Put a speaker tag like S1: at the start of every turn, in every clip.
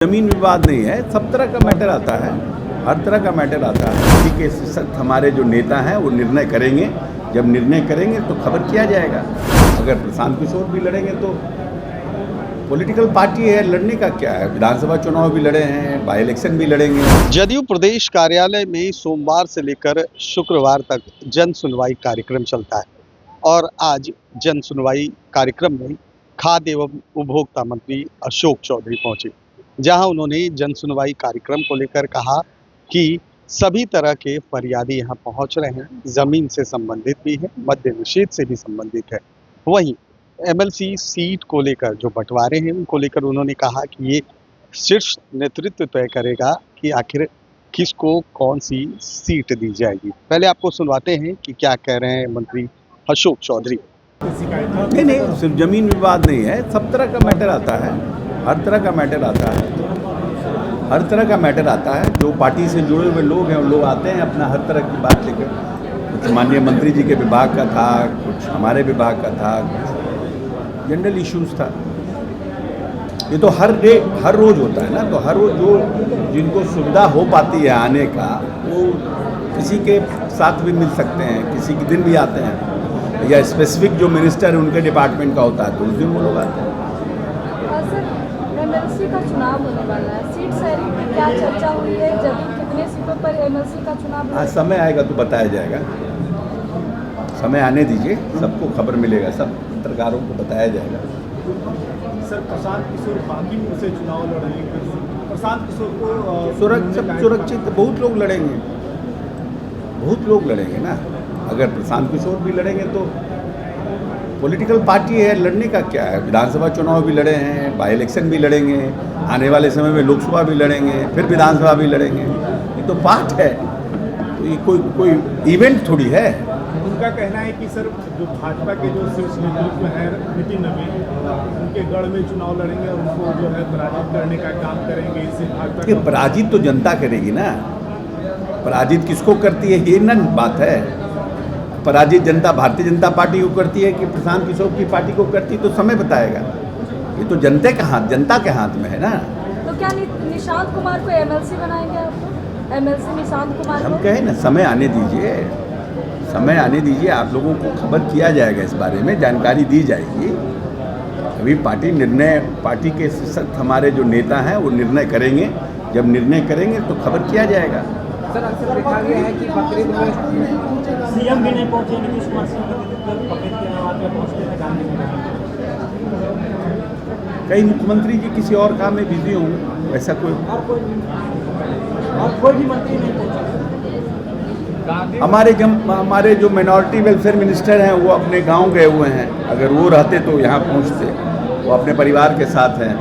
S1: जमीन विवाद नहीं है, सब तरह का मैटर आता है, हर तरह का मैटर आता है। इसी के सख्त हमारे जो नेता हैं वो निर्णय करेंगे। जब निर्णय करेंगे तो खबर किया जाएगा। अगर प्रशांत किशोर भी लड़ेंगे तो पॉलिटिकल पार्टी है, लड़ने का क्या है। विधानसभा चुनाव भी लड़े हैं, बाई इलेक्शन भी लड़ेंगे।
S2: जदयू प्रदेश कार्यालय में सोमवार से लेकर शुक्रवार तक जन सुनवाई कार्यक्रम चलता है और आज जन सुनवाई कार्यक्रम में खाद्य एवं उपभोक्ता मंत्री अशोक चौधरी पहुंचे, जहां उन्होंने जन सुनवाई कार्यक्रम को लेकर कहा कि सभी तरह के फरियादी यहां पहुंच रहे हैं। जमीन से संबंधित भी है, मद्य निषेध से भी संबंधित है। वहीं एमएलसी सीट को लेकर जो बंटवारे हैं उनको लेकर उन्होंने कहा कि ये शीर्ष नेतृत्व तय करेगा कि आखिर किसको कौन सी सीट दी जाएगी। पहले आपको सुनवाते हैं कि क्या कह रहे हैं मंत्री अशोक चौधरी।
S1: नहीं, सिर्फ जमीन विवाद नहीं है, सब तरह का मैटर आता है, हर तरह का मैटर आता है। हर तरह का मैटर आता है। जो पार्टी से जुड़े हुए लोग हैं वो लोग आते हैं अपना हर तरह की बात लेकर। कुछ माननीय मंत्री जी के विभाग का था, कुछ हमारे विभाग का था, कुछ जनरल इश्यूज था। ये तो हर रोज़ होता है ना। तो हर रोज़ जो जिनको सुविधा हो पाती है आने का, वो किसी के साथ भी मिल सकते हैं, किसी के दिन भी आते हैं, या स्पेसिफिक जो मिनिस्टर है उनके डिपार्टमेंट का होता है तो उस दिन वो लोग आते हैं।
S3: सर, एमएलसी का चुनाव होने वाला है, सीट शेयरिंग में क्या चर्चा हुई है? जब कितने सीटों पर एमएलसी का चुनाव?
S1: हाँ, समय आएगा तो बताया जाएगा। समय आने दीजिए, सबको खबर मिलेगा, सब पत्रकारों को बताया जाएगा।
S4: सर, प्रशांत किशोर बांकीपुर से चुनाव लड़ेंगे। प्रशांत किशोर को
S1: सुरक्षित बहुत लोग लड़ेंगे, बहुत लोग लड़ेंगे ना। अगर प्रशांत किशोर भी लड़ेंगे तो पॉलिटिकल पार्टी है, लड़ने का क्या है। विधानसभा चुनाव भी लड़े हैं, बाई इलेक्शन भी लड़ेंगे, आने वाले समय में लोकसभा भी लड़ेंगे, फिर विधानसभा भी लड़ेंगे। ये तो पार्ट है, तो ये कोई इवेंट थोड़ी है।
S4: उनका कहना है कि सर, जो भाजपा के जो शीर्ष नेतृत्व है नितिन नवीन, उनके गढ़ में चुनाव लड़ेंगे और उनको जो है पराजित करने का काम करेंगे। इससे भाजपा
S1: कि पराजित तो जनता करेगी ना। पराजित किसको करती है ये ना बात है। पराजित जनता भारतीय जनता पार्टी को करती है कि प्रशांत किशोर की पार्टी को करती है, तो समय बताएगा। ये तो जनता के हाथ में है ना।
S3: तो क्या निशांत कुमार को एमएलसी बनाएंगे आप? एमएलसी निशांत कुमार
S1: हम
S3: को?
S1: कहें ना, समय आने दीजिए, समय आने दीजिए। आप लोगों को खबर किया जाएगा, इस बारे में जानकारी दी जाएगी। अभी पार्टी के सख्त हमारे जो नेता हैं वो निर्णय करेंगे। जब निर्णय करेंगे तो खबर किया जाएगा।
S5: सर, अक्सर देखा गया है कि बकरीद में सीएम भी नहीं पहुंचे, नीतीश कुमार सिंह बकरीद के नवाज में पहुंचते हैं गांधी में।
S1: कई मुख्यमंत्री जी किसी और काम में बिजी होंगे, ऐसा कोई
S5: और कोई भी मंत्री नहीं पहुंचे।
S1: हमारे जो मिनॉरिटी वेलफेयर मिनिस्टर हैं वो अपने गांव गए हुए हैं। अगर वो रहते तो यहाँ पहुँचते। वो अपने परिवार के साथ हैं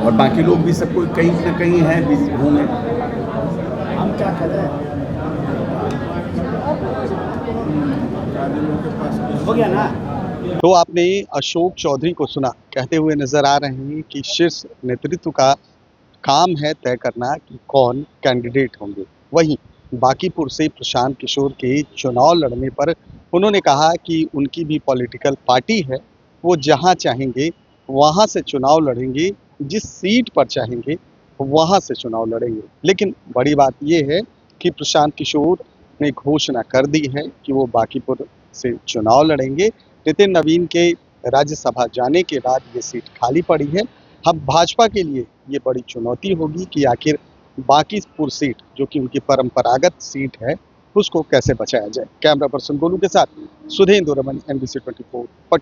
S1: और बाकी लोग भी सब कोई कहीं ना कहीं हैं, बिजी होंगे।
S4: हम क्या करें?
S1: हो गया ना।
S2: तो आपने अशोक चौधरी को सुना, कहते हुए नजर आ रहे हैं कि शीर्ष नेतृत्व का काम है तय करना कि कौन कैंडिडेट होंगे। वहीं बांकीपुर से प्रशांत किशोर के चुनाव लड़ने पर उन्होंने कहा कि उनकी भी पॉलिटिकल पार्टी है, वो जहां चाहेंगे वहां से चुनाव लड़ेंगे, जिस सीट पर चाहेंगे वहां से चुनाव लड़ेंगे। लेकिन बड़ी बात यह है कि प्रशांत किशोर ने घोषणा कर दी है कि वो बांकीपुर से चुनाव लड़ेंगे। नितिन नवीन के राज्यसभा जाने के बाद ये सीट खाली पड़ी है। अब भाजपा के लिए ये बड़ी चुनौती होगी कि आखिर बांकीपुर सीट, जो कि उनकी परंपरागत सीट है, उसको कैसे बचाया जाए। कैमरा पर्सन गोलू के साथ सुधेंद्र रमन, NBC 24 पटना।